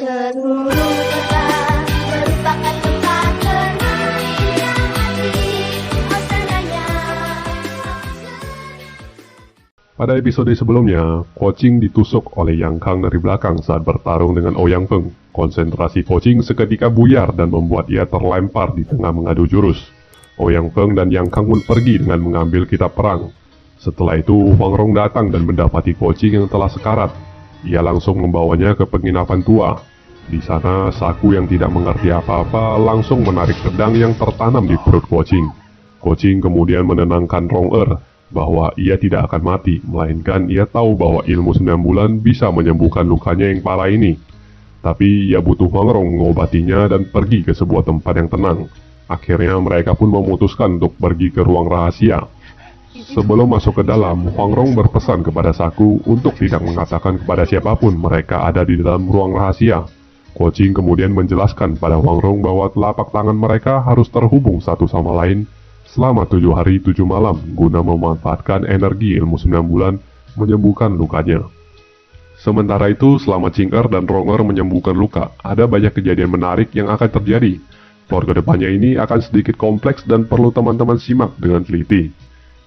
Seluruh kota merupakan tempat bermain hati, suasananya. Pada episode sebelumnya, Kuo-Ching ditusuk oleh Yang Kang dari belakang saat bertarung dengan Ouyang Feng. Konsentrasi Kuo-Ching seketika buyar dan membuat ia terlempar di tengah mengadu jurus. Ouyang Feng dan Yang Kang pun pergi dengan mengambil kitab perang. Setelah itu, Huang Rong datang dan mendapati Kuo-Ching yang telah sekarat. Ia langsung membawanya ke penginapan tua. Di sana, Saku yang tidak mengerti apa-apa langsung menarik pedang yang tertanam di perut Kuo-Ching. Kuo-Ching kemudian menenangkan Rong-Er bahwa ia tidak akan mati, melainkan ia tahu bahwa ilmu 9 bulan bisa menyembuhkan lukanya yang parah ini. Tapi ia butuh Huang Rong mengobatinya dan pergi ke sebuah tempat yang tenang. Akhirnya mereka pun memutuskan untuk pergi ke ruang rahasia. Sebelum masuk ke dalam, Huang Rong berpesan kepada Saku untuk tidak mengatakan kepada siapapun mereka ada di dalam ruang rahasia. Kuo-Ching kemudian menjelaskan pada Huang Rong bahwa telapak tangan mereka harus terhubung satu sama lain selama 7 hari 7 malam guna memanfaatkan energi ilmu 9 bulan menyembuhkan lukanya. Sementara itu, selama Ching-Er dan Rong-Er menyembuhkan luka, ada banyak kejadian menarik yang akan terjadi. Plot kedepannya ini akan sedikit kompleks dan perlu teman-teman simak dengan teliti.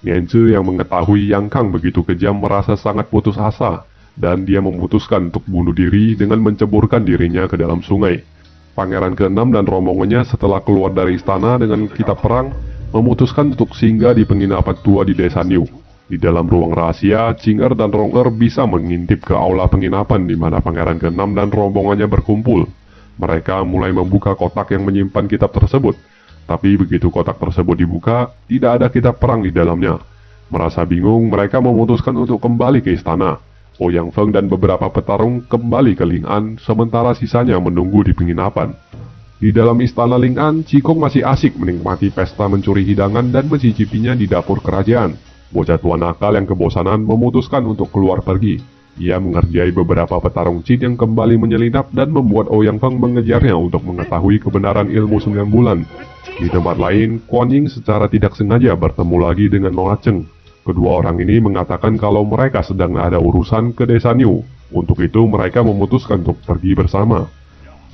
Nianzhe yang mengetahui Yang Kang begitu kejam merasa sangat putus asa, dan dia memutuskan untuk bunuh diri dengan menceburkan dirinya ke dalam sungai. Pangeran ke-6 dan rombongannya setelah keluar dari istana dengan kitab perang, memutuskan untuk singgah di penginapan tua di desa Niu. Di dalam ruang rahasia, Ching-Er dan Rong-Er bisa mengintip ke aula penginapan di mana Pangeran ke-6 dan rombongannya berkumpul. Mereka mulai membuka kotak yang menyimpan kitab tersebut. Tapi begitu kotak tersebut dibuka, tidak ada kitab perang di dalamnya. Merasa bingung, mereka memutuskan untuk kembali ke istana. Ouyang Feng dan beberapa petarung kembali ke Ling'an, sementara sisanya menunggu di penginapan. Di dalam istana Ling'an, Cikong masih asik menikmati pesta mencuri hidangan dan mencicipinya di dapur kerajaan. Bocah tua nakal yang kebosanan memutuskan untuk keluar pergi. Ia mengerjai beberapa petarung Qin yang kembali menyelinap dan membuat Ouyang Feng mengejarnya untuk mengetahui kebenaran ilmu 9 bulan. Di tempat lain, Kuan Yin secara tidak sengaja bertemu lagi dengan Nona Cheng. Kedua orang ini mengatakan kalau mereka sedang ada urusan ke desa Niu. Untuk itu mereka memutuskan untuk pergi bersama.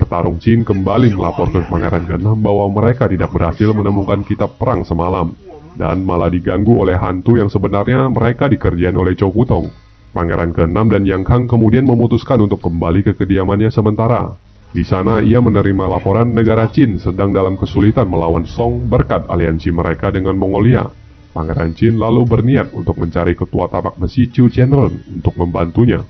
Petarung Qin kembali melapor ke Pangeran ke-6 bahwa mereka tidak berhasil menemukan kitab perang semalam, dan malah diganggu oleh hantu yang sebenarnya mereka dikerjain oleh Chow Putong. Pangeran ke-6 dan Yang Kang kemudian memutuskan untuk kembali ke kediamannya sementara. Di sana ia menerima laporan negara Qin sedang dalam kesulitan melawan Song berkat aliansi mereka dengan Mongolia. Pangeran Qin lalu berniat untuk mencari ketua tapak besi Chu Chenren untuk membantunya.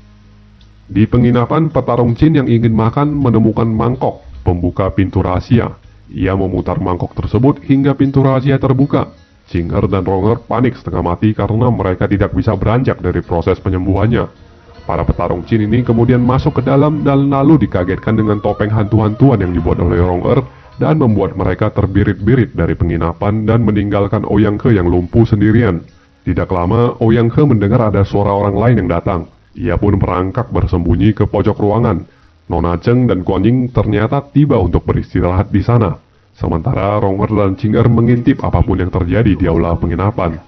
Di penginapan, petarung Qin yang ingin makan menemukan mangkok pembuka pintu rahasia. Ia memutar mangkok tersebut hingga pintu rahasia terbuka. Ching-Er dan Rong-Er panik setengah mati karena mereka tidak bisa beranjak dari proses penyembuhannya. Para petarung Qin ini kemudian masuk ke dalam dan lalu dikagetkan dengan topeng hantu-hantuan yang dibuat oleh Rong-Er dan membuat mereka terbirit-birit dari penginapan dan meninggalkan Ouyang He yang lumpuh sendirian. Tidak lama, Ouyang He mendengar ada suara orang lain yang datang. Ia pun merangkak bersembunyi ke pojok ruangan. Nona Cheng dan Kuan Yin ternyata tiba untuk beristirahat di sana. Sementara Rong-Er dan Ching-Er mengintip apapun yang terjadi di aula penginapan.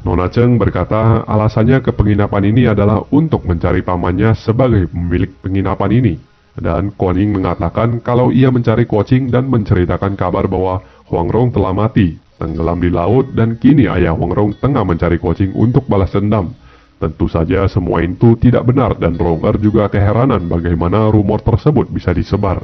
Nona Cheng berkata alasannya ke penginapan ini adalah untuk mencari pamannya sebagai pemilik penginapan ini. Dan Kuan Yin mengatakan kalau ia mencari Kuo-Ching dan menceritakan kabar bahwa Huang Rong telah mati, tenggelam di laut, dan kini ayah Huang Rong tengah mencari Kuo-Ching untuk balas dendam. Tentu saja semua itu tidak benar dan Rong-Er juga keheranan bagaimana rumor tersebut bisa disebar.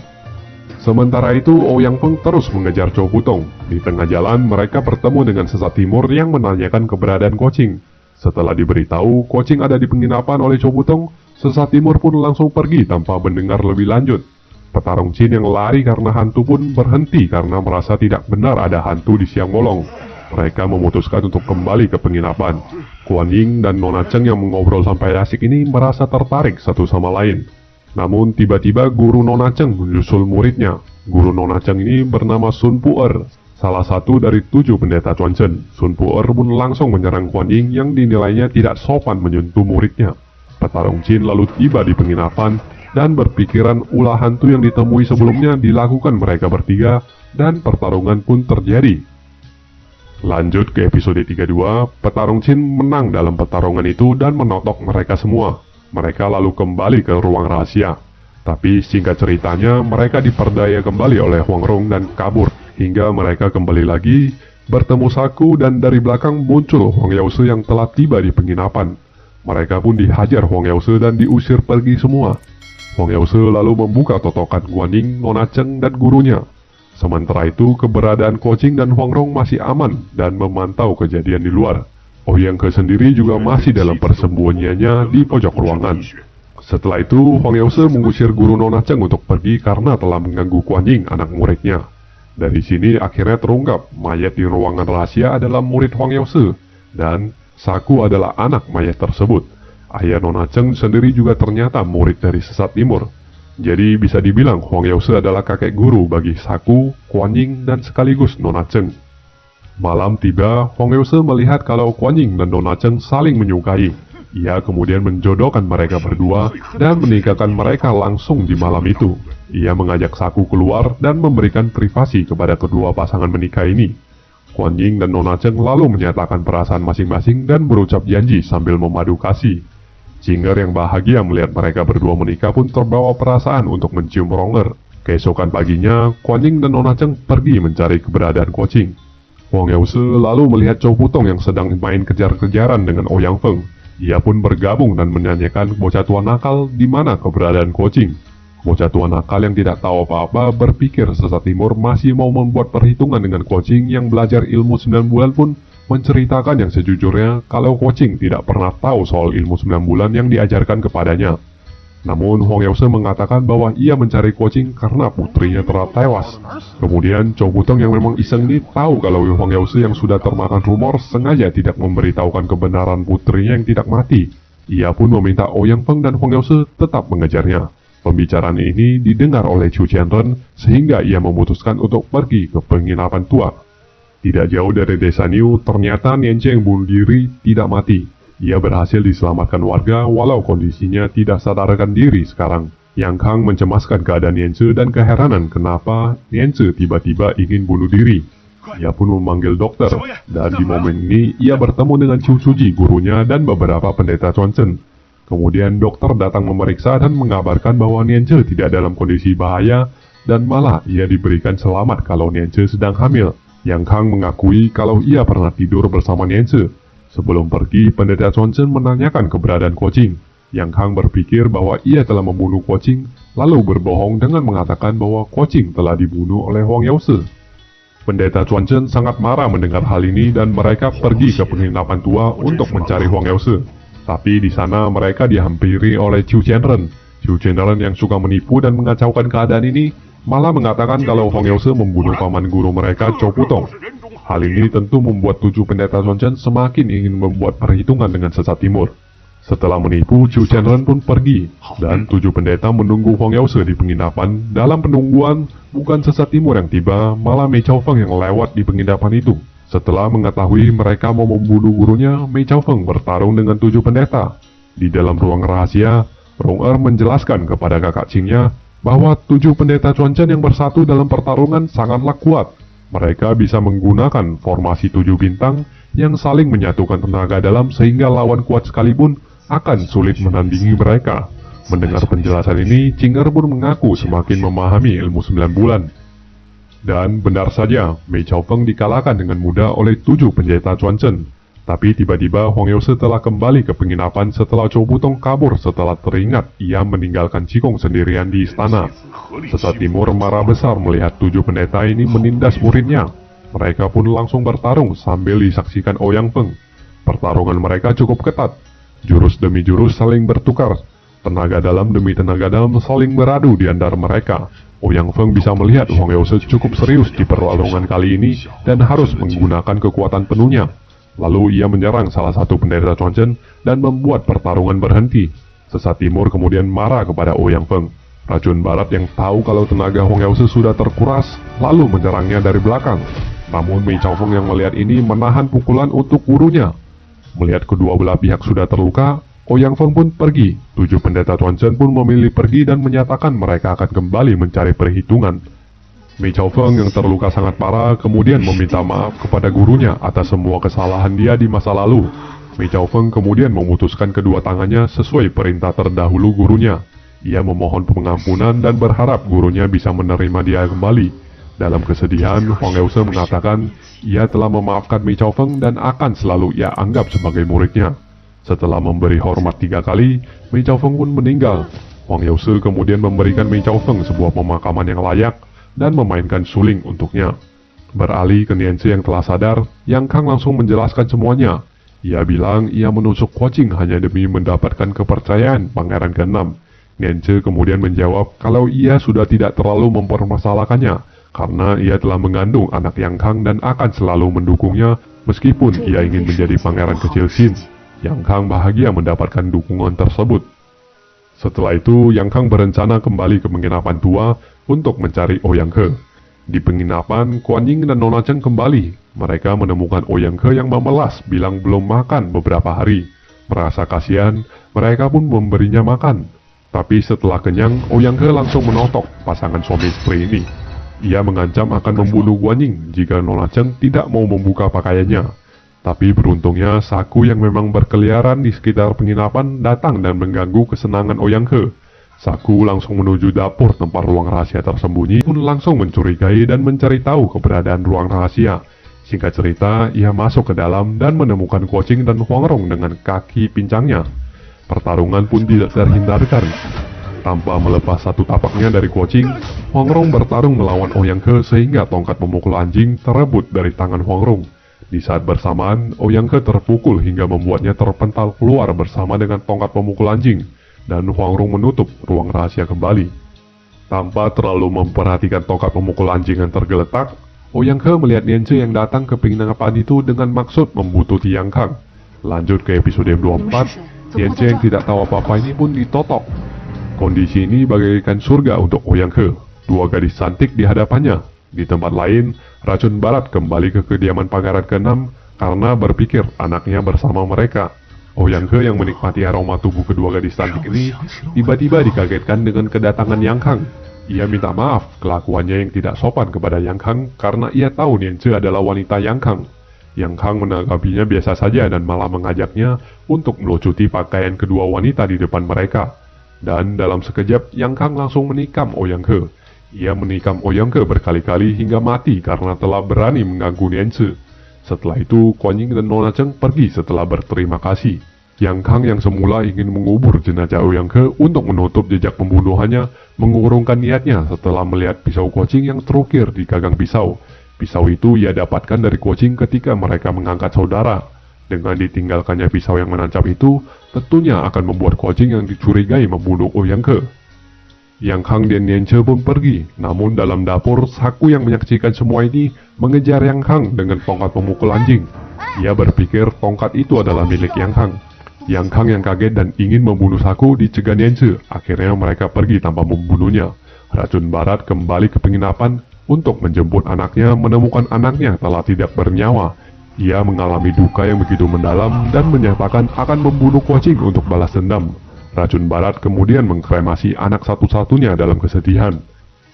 Sementara itu, Ouyang Feng terus mengejar Chow Putong. Di tengah jalan, mereka bertemu dengan sesat timur yang menanyakan keberadaan Kuo-Ching. Setelah diberitahu Kuo-Ching ada di penginapan oleh Chow Putong, sesat timur pun langsung pergi tanpa mendengar lebih lanjut. Petarung Qin yang lari karena hantu pun berhenti karena merasa tidak benar ada hantu di siang bolong. Mereka memutuskan untuk kembali ke penginapan. Kuan Yin dan Nona Cheng yang mengobrol sampai asik ini merasa tertarik satu sama lain. Namun tiba-tiba guru Nona Cheng menyusul muridnya. Guru Nona Cheng ini bernama Sun Pu'er, salah satu dari 7 pendeta Chuanchen. Sun Pu'er pun langsung menyerang Kuan Yin yang dinilainya tidak sopan menyentuh muridnya. Petarung Qin lalu tiba di penginapan dan berpikiran ulah hantu yang ditemui sebelumnya dilakukan mereka bertiga dan pertarungan pun terjadi. Lanjut ke episode 32, petarung Qin menang dalam pertarungan itu dan menotok mereka semua. Mereka lalu kembali ke ruang rahasia. Tapi singkat ceritanya, mereka diperdaya kembali oleh Huang Rong dan kabur. Hingga mereka kembali lagi, bertemu Saku, dan dari belakang muncul Huang Yause yang telah tiba di penginapan. Mereka pun dihajar Huang Yause dan diusir pergi semua. Huang Yause lalu membuka totokan Guanyin, Nona Cheng, dan gurunya. Sementara itu, keberadaan Kuo-Ching dan Huang Rong masih aman dan memantau kejadian di luar. Ouyang Ke sendiri juga masih dalam persembunyiannya di pojok ruangan. Setelah itu, Huang Yause mengusir guru Nona Cheng untuk pergi karena telah mengganggu Guanyin, anak muridnya. Dari sini akhirnya terungkap mayat di ruangan rahasia adalah murid Huang Yause, dan Saku adalah anak mayat tersebut. Ayah Nona Cheng sendiri juga ternyata murid dari Sesat Timur. Jadi bisa dibilang Huang Yause adalah kakek guru bagi Saku, Guanyin, dan sekaligus Nona Cheng. Malam tiba, Huang Yause melihat kalau Guanyin dan Nona Cheng saling menyukai. Ia kemudian menjodohkan mereka berdua dan menikahkan mereka langsung di malam itu. Ia mengajak Saku keluar dan memberikan privasi kepada kedua pasangan menikah ini. Guanyin dan Nona Cheng lalu menyatakan perasaan masing-masing dan berucap janji sambil memadu kasih. Jinger yang bahagia melihat mereka berdua menikah pun terbawa perasaan untuk mencium Ronger. Keesokan paginya, Guanyin dan Nona Cheng pergi mencari keberadaan Kuo-Ching. Huang Yause lalu melihat Chow Putong yang sedang main kejar-kejaran dengan Ouyang Feng. Ia pun bergabung dan menanyakan bocah tua nakal di mana keberadaan Kuo-Ching. Bocah tua nakal yang tidak tahu apa-apa berpikir Sesat Timur masih mau membuat perhitungan dengan Kuo-Ching yang belajar ilmu 9 bulan pun menceritakan yang sejujurnya kalau Kuo-Ching tidak pernah tahu soal ilmu 9 bulan yang diajarkan kepadanya. Namun Huang Yause mengatakan bahwa ia mencari Kuo-Ching karena putrinya telah tewas. Kemudian Chow Putong yang memang iseng ini tahu kalau Huang Yause yang sudah termakan rumor sengaja tidak memberitahukan kebenaran putrinya yang tidak mati. Ia pun meminta Ouyang Feng dan Huang Yause tetap mengejarnya. Pembicaraan ini didengar oleh Chu Qianren sehingga ia memutuskan untuk pergi ke penginapan tua. Tidak jauh dari desa Niu, ternyata Nian Che yang bunuh diri tidak mati. Ia berhasil diselamatkan warga walau kondisinya tidak sadarkan diri sekarang. Yang Kang mencemaskan keadaan Nian Che dan keheranan kenapa Nian Che tiba-tiba ingin bunuh diri. Ia pun memanggil dokter, dan di momen ini ia bertemu dengan Chu Suji, gurunya, dan beberapa pendeta Chuanchen. Kemudian dokter datang memeriksa dan mengabarkan bahwa Nian Che tidak dalam kondisi bahaya, dan malah ia diberikan selamat kalau Nian Che sedang hamil. Yang Kang mengakui kalau ia pernah tidur bersama Nian Che. Sebelum pergi, pendeta Chuanchen menanyakan keberadaan Kuo-Ching. Yang Kang berpikir bahwa ia telah membunuh Kuo-Ching, lalu berbohong dengan mengatakan bahwa Kuo-Ching telah dibunuh oleh Huang Yause. Pendeta Chuanchen sangat marah mendengar hal ini dan mereka pergi ke penginapan tua untuk mencari Huang Yause. Tapi di sana mereka dihampiri oleh Chu Qianren. Chu Qianren yang suka menipu dan mengacaukan keadaan ini malah mengatakan kalau Huang Yause membunuh paman guru mereka, Chow Putong. Hal ini tentu membuat 7 pendeta Chuanchen semakin ingin membuat perhitungan dengan Sesat Timur. Setelah menipu, Chu Qianren pun pergi, dan 7 pendeta menunggu Huang Yause di penginapan. Dalam penungguan, bukan Sesat Timur yang tiba, malah Mei Chao Feng yang lewat di penginapan itu. Setelah mengetahui mereka mau membunuh gurunya, Mei Chao Feng bertarung dengan 7 pendeta. Di dalam ruang rahasia, Ronger menjelaskan kepada kakak Qingnya bahwa 7 pendeta Chuanchen yang bersatu dalam pertarungan sangatlah kuat. Mereka bisa menggunakan formasi 7 bintang yang saling menyatukan tenaga dalam sehingga lawan kuat sekalipun akan sulit menandingi mereka. Mendengar penjelasan ini, Jinger pun mengaku semakin memahami ilmu 9 bulan. Dan benar saja, Mei Chao Feng dikalahkan dengan mudah oleh 7 pendeta Chuanchen. Tapi tiba-tiba Huang Yause telah kembali ke penginapan setelah Chow Putong kabur setelah teringat ia meninggalkan Qigong sendirian di istana. Sesat Timur marah besar melihat 7 pendeta ini menindas muridnya. Mereka pun langsung bertarung sambil disaksikan Ouyang Feng. Pertarungan mereka cukup ketat. Jurus demi jurus saling bertukar. Tenaga dalam demi tenaga dalam saling beradu di antara mereka. Ouyang Feng bisa melihat Huang Yause cukup serius di pertarungan kali ini dan harus menggunakan kekuatan penuhnya. Lalu ia menyerang salah satu pendeta Chuanchen dan membuat pertarungan berhenti. Sesat Timur kemudian marah kepada Ouyang Feng. Racun Barat yang tahu kalau tenaga Huang Yause sudah terkuras, lalu menyerangnya dari belakang. Namun Mei Chao Feng yang melihat ini menahan pukulan untuk gurunya. Melihat kedua belah pihak sudah terluka, Ouyang Feng pun pergi. 7 pendeta Chuanchen pun memilih pergi dan menyatakan mereka akan kembali mencari perhitungan. Mei Chao Feng yang terluka sangat parah kemudian meminta maaf kepada gurunya atas semua kesalahan dia di masa lalu. Mei Chao Feng kemudian memutuskan kedua tangannya sesuai perintah terdahulu gurunya. Ia memohon pengampunan dan berharap gurunya bisa menerima dia kembali. Dalam kesedihan, Huang Yaose mengatakan ia telah memaafkan Mi Chao Feng dan akan selalu ia anggap sebagai muridnya. Setelah memberi hormat 3 kali, Mi Chao Feng pun meninggal. Huang Yaose kemudian memberikan Mi Chao Feng sebuah pemakaman yang layak dan memainkan suling untuknya. Beralih ke Nianzi yang telah sadar, Yang Kang langsung menjelaskan semuanya. Ia bilang ia menusuk Kuo Qing hanya demi mendapatkan kepercayaan Pangeran ke-6. Nianzi kemudian menjawab kalau ia sudah tidak terlalu mempermasalahkannya, karena ia telah mengandung anak Yang Kang dan akan selalu mendukungnya meskipun ia ingin menjadi pangeran kecil Xin. Yang Kang bahagia mendapatkan dukungan tersebut. Setelah itu, Yang Kang berencana kembali ke penginapan tua untuk mencari Ouyang He. Di penginapan, Kuan Yin dan Nona Cheng kembali. Mereka menemukan Ouyang He yang memelas bilang belum makan beberapa hari. Merasa kasihan, mereka pun memberinya makan. Tapi setelah kenyang, Ouyang He langsung menotok pasangan suami istri ini. Ia mengancam akan membunuh Kuan Yin jika Nona Cheng tidak mau membuka pakaiannya. Tapi beruntungnya Saku yang memang berkeliaran di sekitar penginapan datang dan mengganggu kesenangan Ouyang He. Saku langsung menuju dapur tempat ruang rahasia tersembunyi pun langsung mencurigai dan mencari tahu keberadaan ruang rahasia. Singkat cerita, ia masuk ke dalam dan menemukan Kuo Qing dan Huang Rong dengan kaki pincangnya. Pertarungan pun tidak terhindarkan. Tanpa melepas satu tapaknya dari Kuo Qing, Huang Rong bertarung melawan Ouyang He sehingga tongkat pemukul anjing terebut dari tangan Huang Rong. Di saat bersamaan, Ouyang He terpukul hingga membuatnya terpental keluar bersama dengan tongkat pemukul anjing, dan Huang Rong menutup ruang rahasia kembali. Tanpa terlalu memperhatikan tongkat pemukul anjing yang tergeletak, Ouyang He melihat Nianzi yang datang ke penginapan itu dengan maksud membututi Yang Kang. Lanjut ke episode 24, Nianzi yang tidak tahu apa-apa ini pun ditotok. Kondisi ini bagaikan surga untuk Ouyang He. 2 gadis cantik di hadapannya. Di tempat lain, racun barat kembali ke kediaman Pangeran ke-6 karena berpikir anaknya bersama mereka. Ouyang He yang menikmati aroma tubuh kedua gadis cantik ini tiba-tiba dikagetkan dengan kedatangan Yang Kang. Ia minta maaf kelakuannya yang tidak sopan kepada Yang Kang karena ia tahu Nianzi adalah wanita Yang Kang. Yang Kang menanggapinya biasa saja dan malah mengajaknya untuk melucuti pakaian kedua wanita di depan mereka. Dan dalam sekejap, Yang Kang langsung menikam Ouyang He. Ia menikam Ouyang He berkali-kali hingga mati karena telah berani mengganggu Nianzi. Setelah itu, Kuan Yin dan Nona Cheng pergi setelah berterima kasih. Yang Kang yang semula ingin mengubur jenazah Ouyang He untuk menutup jejak pembunuhannya, mengurungkan niatnya setelah melihat pisau Kuo Qing yang terukir di gagang pisau. Pisau itu ia dapatkan dari Kuo Qing ketika mereka mengangkat saudara. Dengan ditinggalkannya pisau yang menancap itu, tentunya akan membuat Kuo Qing yang dicurigai membunuh Ouyang He. Yang Kang dan Nianzi pun pergi, namun dalam dapur, Saku yang menyaksikan semua ini mengejar Yang Kang dengan tongkat pemukul anjing. Ia berpikir tongkat itu adalah milik Yang Kang. Yang Kang yang kaget dan ingin membunuh Saku dicegah Nianzi. Akhirnya mereka pergi tanpa membunuhnya. Racun barat kembali ke penginapan untuk menjemput anaknya, menemukan anaknya telah tidak bernyawa. Ia mengalami duka yang begitu mendalam dan menyatakan akan membunuh Kuo Qing untuk balas dendam. Racun barat kemudian mengkremasi anak satu-satunya dalam kesedihan.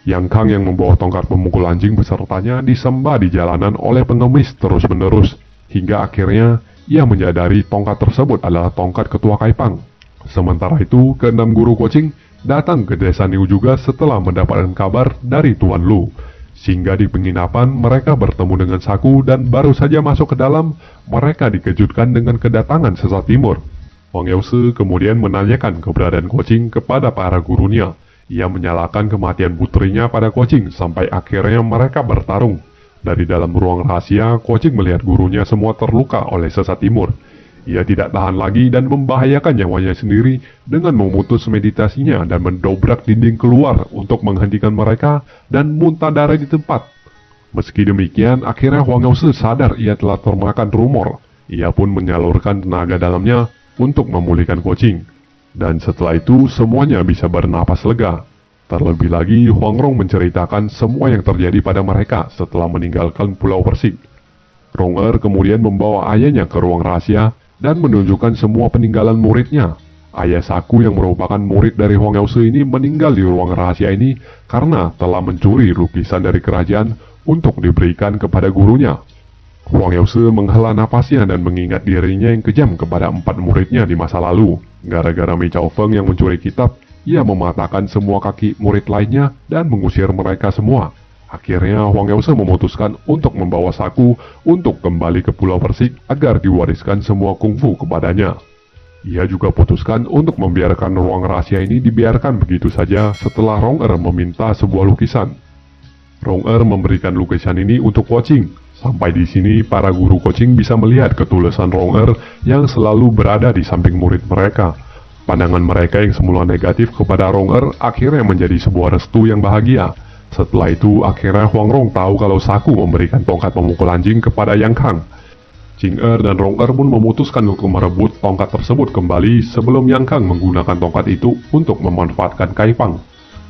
Yang Kang yang membawa tongkat pemukul anjing besertanya disembah di jalanan oleh pengemis terus-menerus, hingga akhirnya ia menyadari tongkat tersebut adalah tongkat ketua Kaipang. Sementara itu, ke-6 guru Kuo Qing datang ke desa Niu juga setelah mendapatkan kabar dari Tuan Lu. Sehingga di penginapan mereka bertemu dengan Saku dan baru saja masuk ke dalam, mereka dikejutkan dengan kedatangan sesat timur. Huang Yaose kemudian menanyakan keberadaan Kuo Qing kepada para gurunya. Ia menyalahkan kematian putrinya pada Kuo Qing sampai akhirnya mereka bertarung. Dari dalam ruang rahasia, Kuo Qing melihat gurunya semua terluka oleh sesat timur. Ia tidak tahan lagi dan membahayakan nyawanya sendiri dengan memutus meditasinya dan mendobrak dinding keluar untuk menghentikan mereka dan muntah darah di tempat. Meski demikian, akhirnya Huang Yaose sadar ia telah termakan rumor. Ia pun menyalurkan tenaga dalamnya untuk memulihkan Kuo Qing. Dan setelah itu semuanya bisa bernapas lega. Terlebih lagi Huang Rong menceritakan semua yang terjadi pada mereka setelah meninggalkan Pulau Persik. Ronger kemudian membawa ayahnya ke ruang rahasia dan menunjukkan semua peninggalan muridnya. Ayah Saku yang merupakan murid dari Huang Yaose ini meninggal di ruang rahasia ini karena telah mencuri lukisan dari kerajaan untuk diberikan kepada gurunya. Huang Yaose menghela napasnya dan mengingat dirinya yang kejam kepada 4 muridnya di masa lalu. Gara-gara Mi Chao Feng yang mencuri kitab, ia mematahkan semua kaki murid lainnya dan mengusir mereka semua. Akhirnya Huang Yause memutuskan untuk membawa Saku untuk kembali ke Pulau Persik agar diwariskan semua kungfu kepadanya. Ia juga putuskan untuk membiarkan ruang rahasia ini dibiarkan begitu saja setelah Rong meminta sebuah lukisan. Rong memberikan lukisan ini untuk Kuo-Ching. Sampai di sini para guru Kuo-Ching bisa melihat ketulusan Rong yang selalu berada di samping murid mereka. Pandangan mereka yang semula negatif kepada Rong akhirnya menjadi sebuah restu yang bahagia. Setelah itu akhirnya Huang Rong tahu kalau Saku memberikan tongkat pemukul anjing kepada Yang Kang. Ching dan Rong pun memutuskan untuk merebut tongkat tersebut kembali sebelum Yang Kang menggunakan tongkat itu untuk memanfaatkan Kaifang.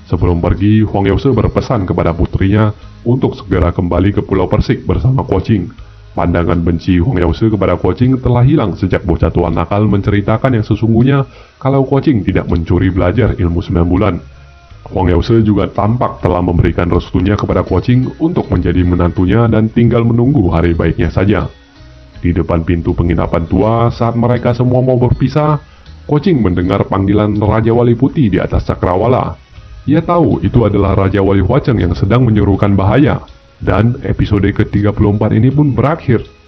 Sebelum pergi, Huang Yause berpesan kepada putrinya untuk segera kembali ke Pulau Persik bersama Kuo-Ching. Pandangan benci Huang Yause kepada Kuo-Ching telah hilang sejak bocah tua nakal menceritakan yang sesungguhnya kalau Kuo-Ching tidak mencuri belajar ilmu 9 bulan. Huang Yause juga tampak telah memberikan restunya kepada Kuo-Ching untuk menjadi menantunya dan tinggal menunggu hari baiknya saja. Di depan pintu penginapan tua, saat mereka semua mau berpisah, Kuo-Ching mendengar panggilan Raja Wali Putih di atas cakrawala. Ia tahu itu adalah Raja Wali Huacheng yang sedang menyerukan bahaya, dan episode ke-34 ini pun berakhir.